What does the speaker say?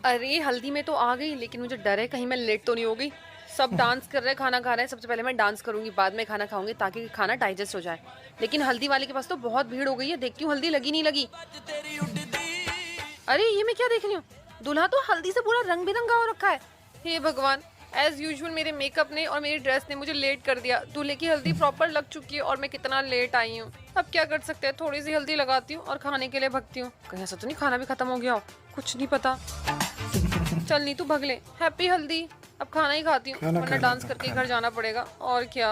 अरे हल्दी में तो आ गई, लेकिन मुझे डर है कहीं मैं लेट तो नहीं हो गई। सब डांस कर रहे हैं, खाना खा रहे हैं। सबसे पहले मैं डांस करूंगी, बाद में खाना खाऊंगी, ताकि खाना डाइजेस्ट हो जाए। लेकिन हल्दी वाले के पास तो बहुत भीड़ हो गई है, देखती हूँ हल्दी लगी नहीं लगी। अरे ये मैं क्या देख रही हूँ, दूल्हा तो हल्दी से पूरा रंग बिरंगा हो रखा है। हे भगवान, एज यूजुअल मेरे मेकअप ने और मेरी ड्रेस ने मुझे लेट कर दिया। दूल्हे की हल्दी प्रॉपर लग चुकी है और मैं कितना लेट आई हूँ। अब क्या कर सकते हैं, थोड़ी सी हल्दी लगाती हूँ और खाने के लिए भगती हूँ। कहीं ऐसा तो नहीं खाना भी खत्म हो गया हो, कुछ नहीं पता। चल नीतू भग ले, हैप्पी हल्दी। अब खाना ही खाती हूँ, खाना वरना खाना डांस था करके खाना। घर जाना पड़ेगा। और क्या।